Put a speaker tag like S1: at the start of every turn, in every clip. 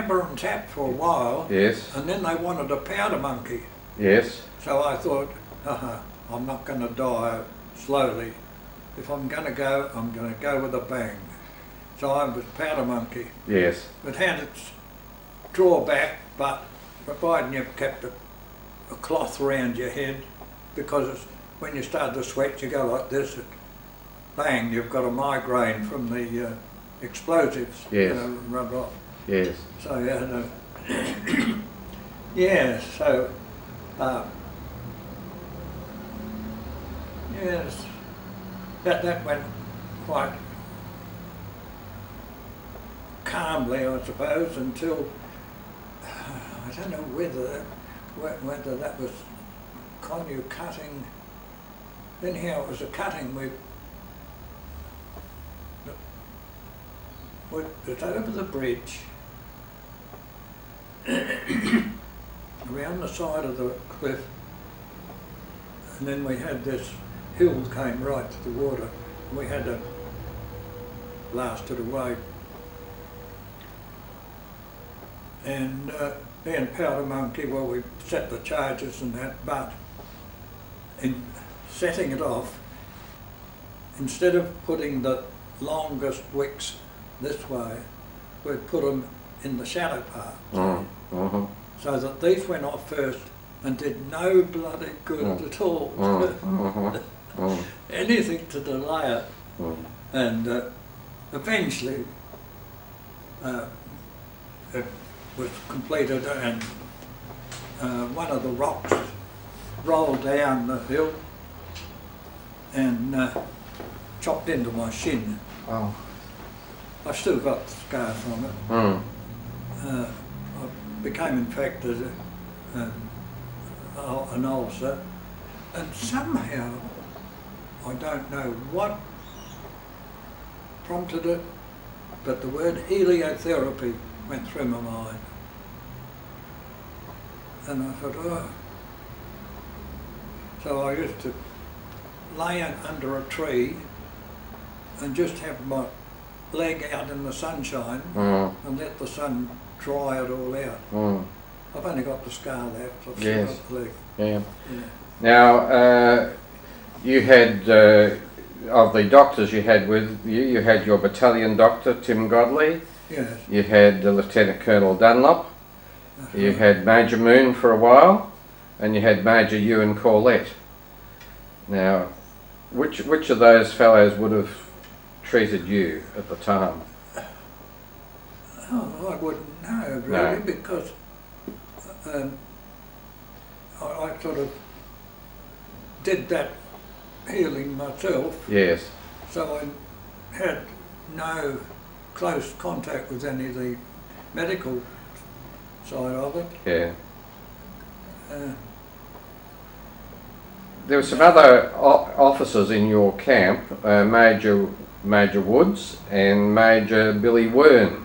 S1: hammer and tap for a while.
S2: Yes.
S1: And then they wanted a powder monkey.
S2: Yes.
S1: So I thought, I'm not going to die slowly. If I'm going to go, I'm going to go with a bang. So I was powder monkey.
S2: Yes.
S1: It had its drawback, but providing you've kept a cloth around your head, because when you start to sweat, you go like this, bang, you've got a migraine from the explosives.
S2: Yes.
S1: Rub off.
S2: Yes.
S1: So you had a yeah, so yes, that went quite calmly, I suppose, until I don't know whether that was conure cutting. Anyhow, it was a cutting. It was over the bridge, around the side of the cliff, and then we had this hill came right to the water, and we had to blast it away. And then powder monkey, well, we set the charges and that, but in setting it off, instead of putting the longest wicks this way, we'd put them in the shallow part. So that these went off first and did no bloody good at all. Anything to delay it. And eventually it was completed, and one of the rocks rolled down the hill and chopped into my shin.
S2: Oh.
S1: I've still got the scar from it. I became infected, an ulcer, and somehow, I don't know what prompted it, but the word heliotherapy went through my mind. And I thought, oh. So I used to lay under a tree and just have my leg out in the sunshine and let the sun dry it all out. I've only got the scar left. I've still got the leg.
S2: Yeah. Now, you had, of the doctors you had with you, you had your battalion doctor, Tim Godley.
S1: Yes.
S2: You had Lieutenant Colonel Dunlop. You had Major Moon for a while, and you had Major Ewan Corlett. Now, which of those fellows would have treated you at the time?
S1: Oh, I wouldn't know really, because I sort of did that healing myself.
S2: Yes.
S1: So I had no close contact with any of the medical side of it.
S2: Yeah. There were some other officers in your camp, Major Woods and Major Billy Wern.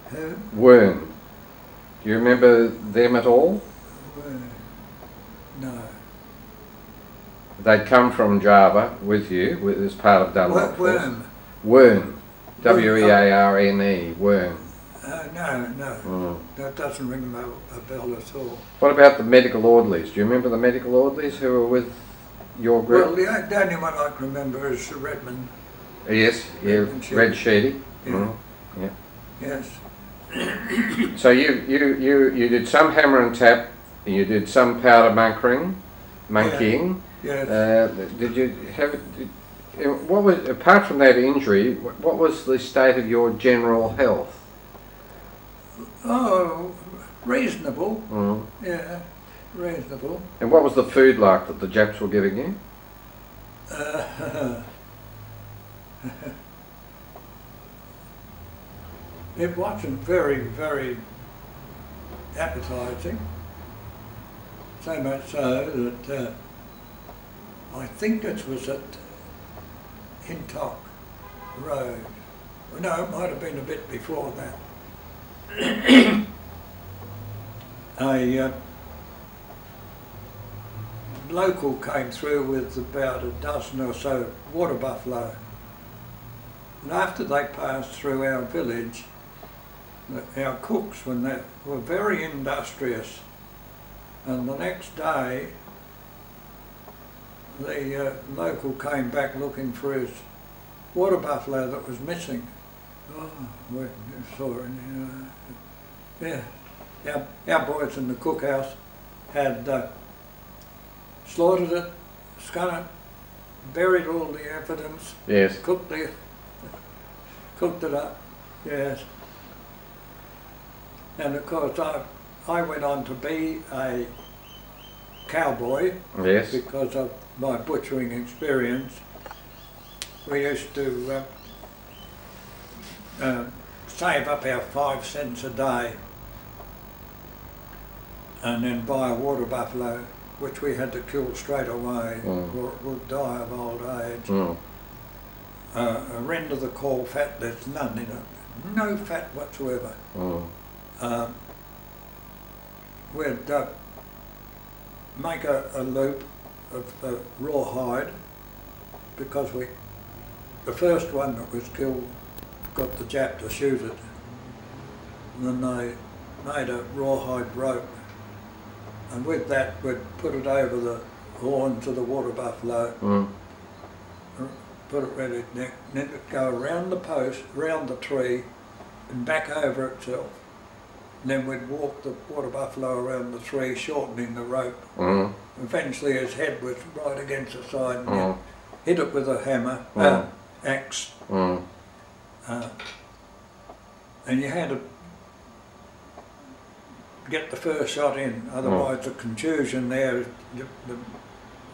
S1: Who?
S2: Wern. Do you remember them at all?
S1: No.
S2: They'd come from Java with you, as part of Dunlop.
S1: Worm?
S2: Wern. W-E-A-R-N-E. Wern.
S1: No. That doesn't ring a bell at all.
S2: What about the medical orderlies? Do you remember the medical orderlies who were with your group?
S1: Well, the only one I can remember is Redmond.
S2: Yes, Red Sheedy.
S1: Yeah.
S2: Yeah.
S1: Yes.
S2: So you did some hammer and tap, you did some powder monkeying.
S1: Yes.
S2: Did you have? What was, apart from that injury, what was the state of your general health?
S1: Oh, reasonable. Yeah, reasonable.
S2: And what was the food like that the Japs were giving you?
S1: It wasn't very, very appetising. So much so that I think it was at Hintock Road. Well, no, it might have been a bit before that. A local came through with about a dozen or so water buffalo. And after they passed through our village, our cooks, when they were very industrious, and the next day the local came back looking for his water buffalo that was missing. Oh, we saw it. Yeah, our boys in the cookhouse had slaughtered it, skunned it, buried all the evidence,
S2: Yes.
S1: cooked it up, yes. And of course I went on to be a cowboy
S2: Yes.
S1: because of my butchering experience. We used to save up our 5 cents a day and then buy a water buffalo, which we had to kill straight away or it would die of old age. A rend of the caul fat, there's none in it, no fat whatsoever. We'd make a loop of rawhide because the first one that was killed got the Jap to shoot it, and then they made a rawhide rope, and with that we'd put it over the horns of the water buffalo, put it ready its neck, and then it'd go around the post, round the tree, and back over itself. And then we'd walk the water buffalo around the tree, shortening the rope. Eventually his head was right against the side, and you'd hit it with a hammer, axe, and you had to get the first shot in, otherwise the contusion there, the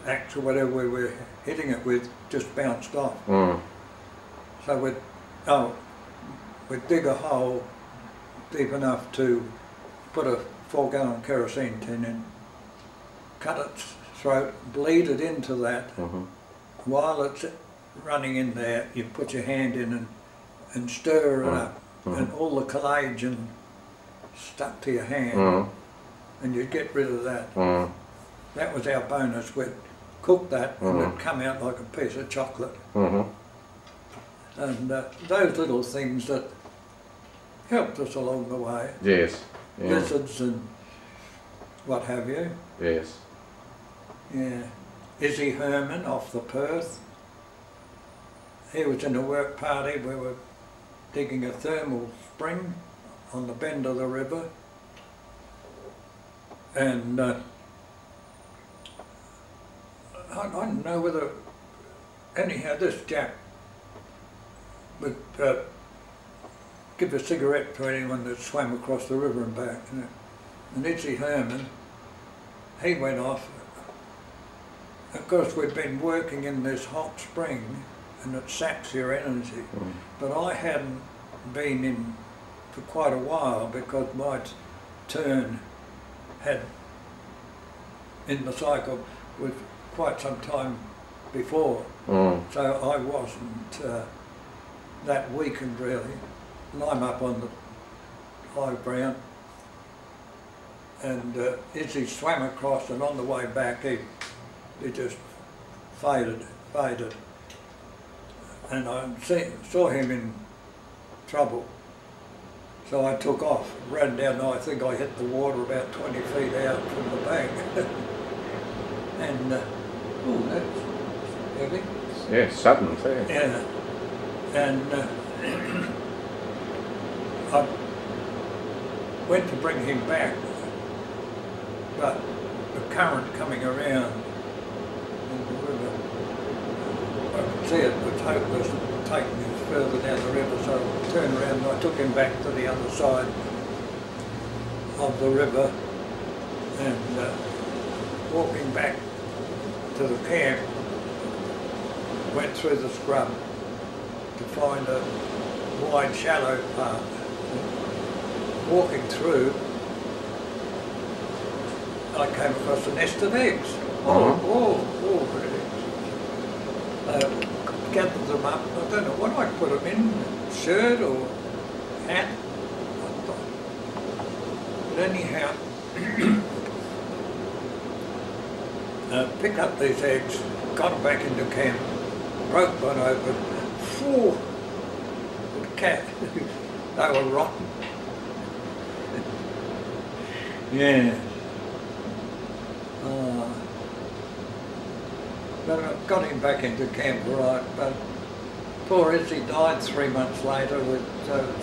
S1: axe or whatever we were hitting it with just bounced off. So we'd dig a hole deep enough to put a 4-gallon kerosene tin in, cut its throat, bleed it into that. While it's running in there, you put your hand in and stir it up, and all the collagen stuck to your hand, and you'd get rid of that. That was our bonus. We'd cook that, and it'd come out like a piece of chocolate. And those little things that helped us along the way.
S2: Yes. Yeah.
S1: Lizards and what have you.
S2: Yes.
S1: Yeah. Izzy Herman off the Perth. He was in a work party. We were digging a thermal spring on the bend of the river. And I don't know whether, anyhow, this chap would give a cigarette to anyone that swam across the river and back. You know. And Izzy Herman, he went off. Of course, we'd been working in this hot spring and it saps your energy. But I hadn't been in for quite a while because my turn had, in the cycle, was quite some time before. So I wasn't that weakened really. And I'm up on the high ground, and Izzy swam across, and on the way back he just faded. And I saw him in trouble, so I took off, ran down, and I think I hit the water about 20 feet out from the bank. And, oh, that's heavy.
S2: Yeah, sudden too.
S1: Yeah, and I went to bring him back, but the current coming around in the river, I could see it was hopeless taking us further down the river, so I turned around and I took him back to the other side of the river, and walking back to the camp, went through the scrub to find a wide, shallow path. Walking through, I came across a nest of eggs. Gathered them up. I don't know what I put them in, shirt or hat. But anyhow, picked up these eggs, got them back into camp, broke one open. The cat, they were rotten. Yeah. But I got him back into camp right, but poor Izzy died 3 months later with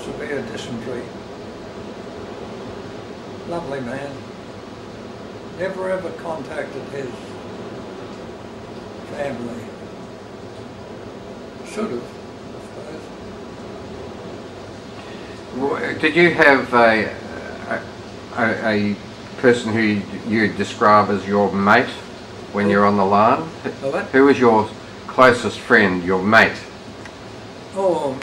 S1: severe dysentery. Lovely man. Never ever contacted his family. Should have, I suppose.
S2: Did you have a person who you describe as your mate when you're on the line? Who was your closest friend, your mate?
S1: Oh,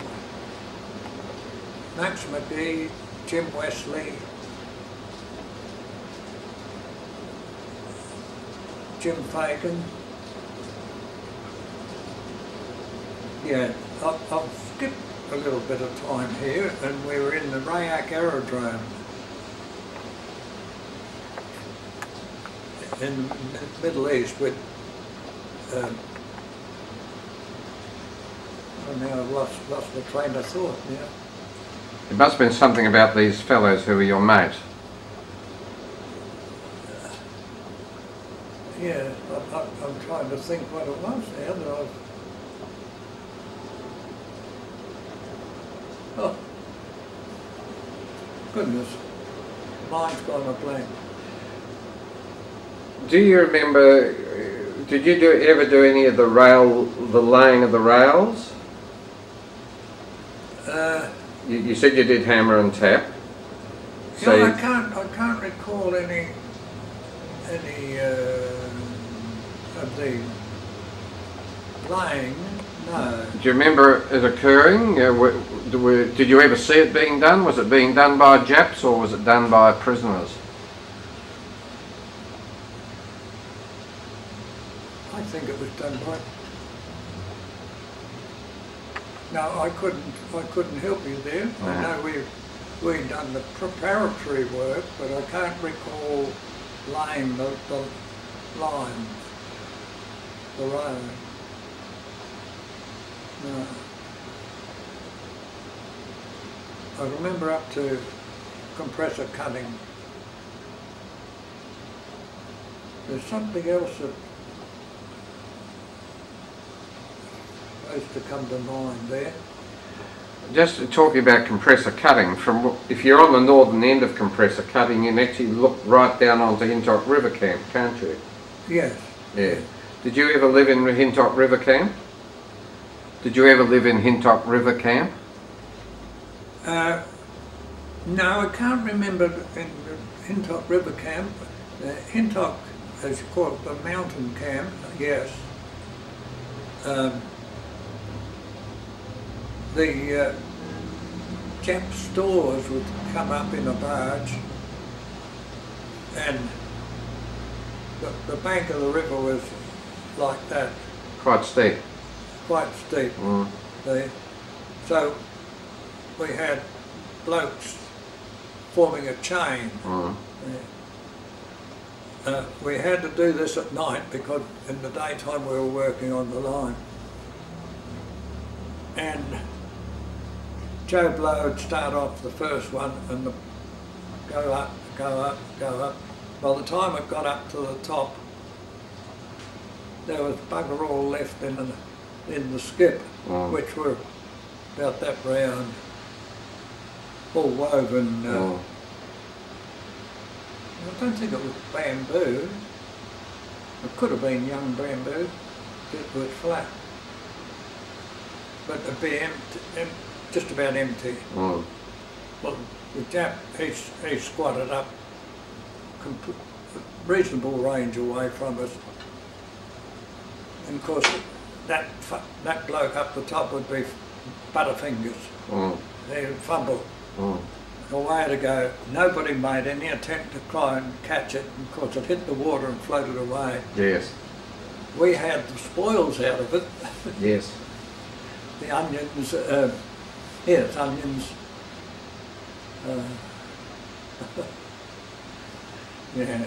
S1: Max McGee, Jim Wesley, Jim Fagan. Yeah, I've skipped a little bit of time here, and we were in the Rayak Aerodrome in the Middle East with, oh now I've lost the train of thought now.
S2: It must have been something about these fellows who were your mate.
S1: Yeah, I'm trying to think what it was now that I've... Oh, goodness, mine's gone a blank.
S2: Do you remember, did you ever do any of the laying of the rails? You said you did hammer and tap. So
S1: No, I can't recall any of the laying. No.
S2: do you remember it occurring? Did you ever see it being done? Was it being done by Japs or was it done by prisoners?
S1: I think it was done by... No, I couldn't help you there. I know we'd done the preparatory work, but I can't recall laying the lines, the road. No. I remember up to compressor cutting. There's something else that supposed to come to mind there.
S2: Just talking about compressor cutting, if you're on the northern end of compressor cutting, you can actually look right down onto Hintock River Camp, can't you?
S1: Yes.
S2: Yeah. Did you ever live in Hintock River Camp? Did you ever live in Hintock River Camp?
S1: No, I can't remember in the Hintock River Camp. Hintock, as you call it, the mountain camp, yes. The Jap stores would come up in a barge, and the bank of the river was like that.
S2: Quite steep.
S1: Quite steep there. So we had blokes forming a chain. We had to do this at night because in the daytime we were working on the line. And Joe Blow would start off the first one and go up, go up, go up. By the time it got up to the top, there was bugger all left in the skip, which were about that round, all woven. I don't think it was bamboo. It could have been young bamboo. It was flat, but it'd be empty, just about empty. Well, the Jap, he squatted up a reasonable range away from us, and of course that bloke up the top would be Butterfingers. He'd fumble. Away to go. Nobody made any attempt to try and catch it. Of course, it hit the water and floated away.
S2: Yes.
S1: We had the spoils out of it.
S2: Yes.
S1: The onions, yes, onions. Yeah.